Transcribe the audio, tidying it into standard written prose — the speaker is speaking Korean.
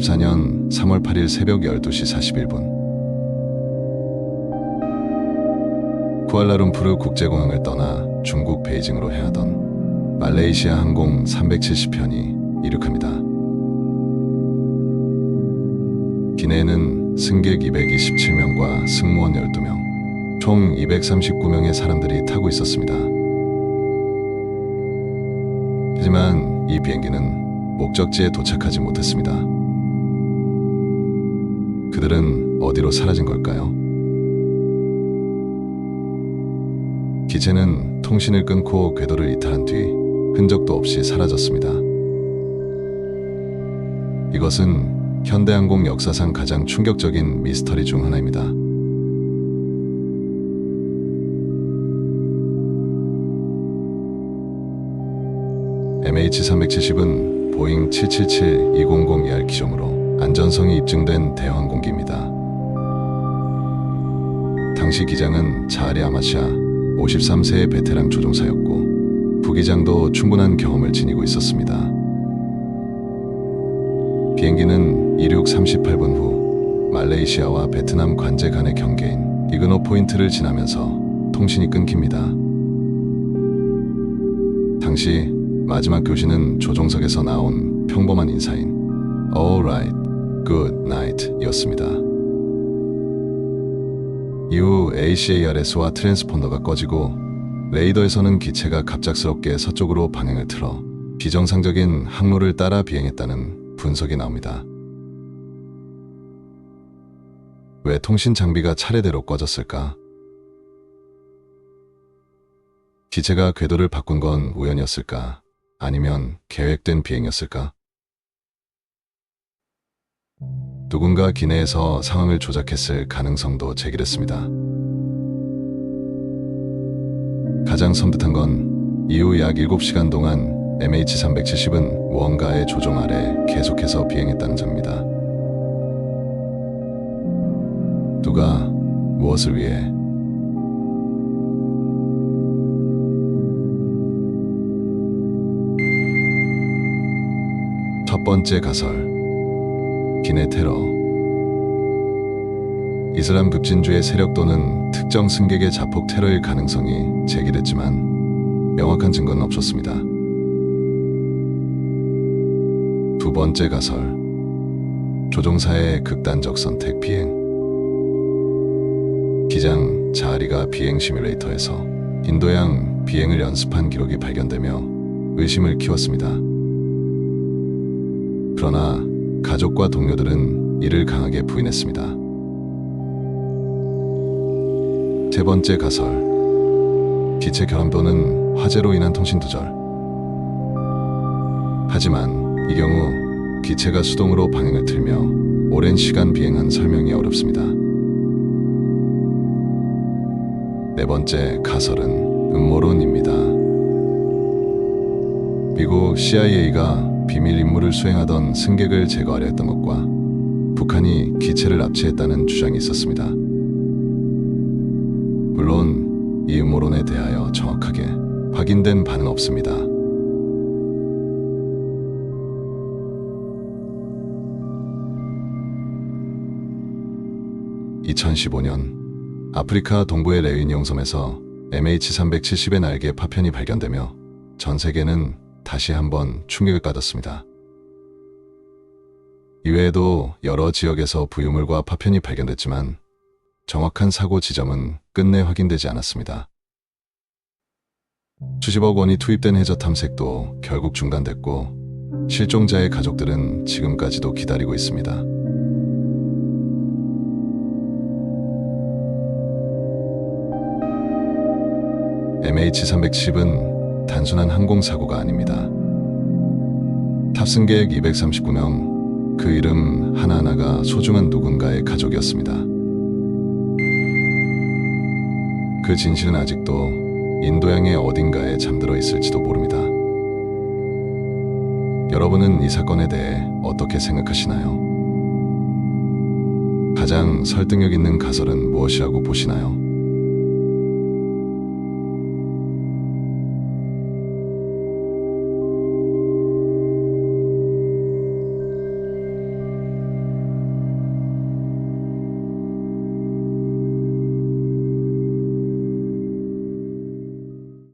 2014년 3월 8일 새벽 12시 41분 쿠알라룸푸르 국제공항을 떠나 중국 베이징으로 향하던 말레이시아 항공 370편이 이륙합니다. 기내에는 승객 227명과 승무원 12명, 총 239명의 사람들이 타고 있었습니다. 하지만 이 비행기는 목적지에 도착하지 못했습니다. 그들은 어디로 사라진 걸까요? 기체는 통신을 끊고 궤도를 이탈한 뒤 흔적도 없이 사라졌습니다. 이것은 현대항공 역사상 가장 충격적인 미스터리 중 하나입니다. MH370은 보잉 777-200ER 기종으로 안전성이 입증된 대항공기입니다. 당시 기장은 자하리 아마시아 53세의 베테랑 조종사였고 부기장도 충분한 경험을 지니고 있었습니다. 비행기는 이륙 38분 후 말레이시아와 베트남 관제 간의 경계인 이그노 포인트를 지나면서 통신이 끊깁니다. 당시 마지막 교신은 조종석에서 나온 평범한 인사인 All right, good night 였습니다. 이후 ACARS와 트랜스폰더가 꺼지고 레이더에서는 기체가 갑작스럽게 서쪽으로 방향을 틀어 비정상적인 항로를 따라 비행했다는 분석이 나옵니다. 왜 통신 장비가 차례대로 꺼졌을까? 기체가 궤도를 바꾼 건 우연이었을까? 아니면 계획된 비행이었을까? 누군가 기내에서 상황을 조작했을 가능성도 제기됐습니다. 가장 섬뜩한 건 이후 약 7시간 동안 MH370은 무언가의 조종 아래 계속해서 비행했다는 점입니다. 누가 무엇을 위해? 첫 번째 가설, 기내 테러. 이슬람 급진주의 세력 또는 특정 승객의 자폭 테러일 가능성이 제기됐지만 명확한 증거는 없었습니다. 두 번째 가설, 조종사의 극단적 선택 비행. 기장 자하리가 비행 시뮬레이터에서 인도양 비행을 연습한 기록이 발견되며 의심을 키웠습니다. 그러나 가족과 동료들은 이를 강하게 부인했습니다. 세 번째 가설, 기체 결함 또는 화재로 인한 통신 두절. 하지만 이 경우 기체가 수동으로 방향을 틀며 오랜 시간 비행한 설명이 어렵습니다. 네 번째 가설은 음모론입니다. 미국 CIA가 비밀 임무를 수행하던 승객을 제거하려 했던 것과 북한이 기체를 납치했다는 주장이 있었습니다. 물론 이 음모론에 대하여 정확하게 확인된 바는 없습니다. (2015년) 아프리카 동부의 레유니옹 섬에서 MH370의 날개 파편이 발견되며 전 세계는 다시 한번 충격을 받았습니다. 이외에도 여러 지역에서 부유물과 파편이 발견됐지만 정확한 사고 지점은 끝내 확인되지 않았습니다. 수십억 원이 투입된 해저 탐색도 결국 중단됐고 실종자의 가족들은 지금까지도 기다리고 있습니다. MH370은 단순한 항공사고가 아닙니다. 탑승객 239명, 그 이름 하나하나가 소중한 누군가의 가족이었습니다. 그 진실은 아직도 인도양의 어딘가에 잠들어 있을지도 모릅니다. 여러분은 이 사건에 대해 어떻게 생각하시나요? 가장 설득력 있는 가설은 무엇이라고 보시나요?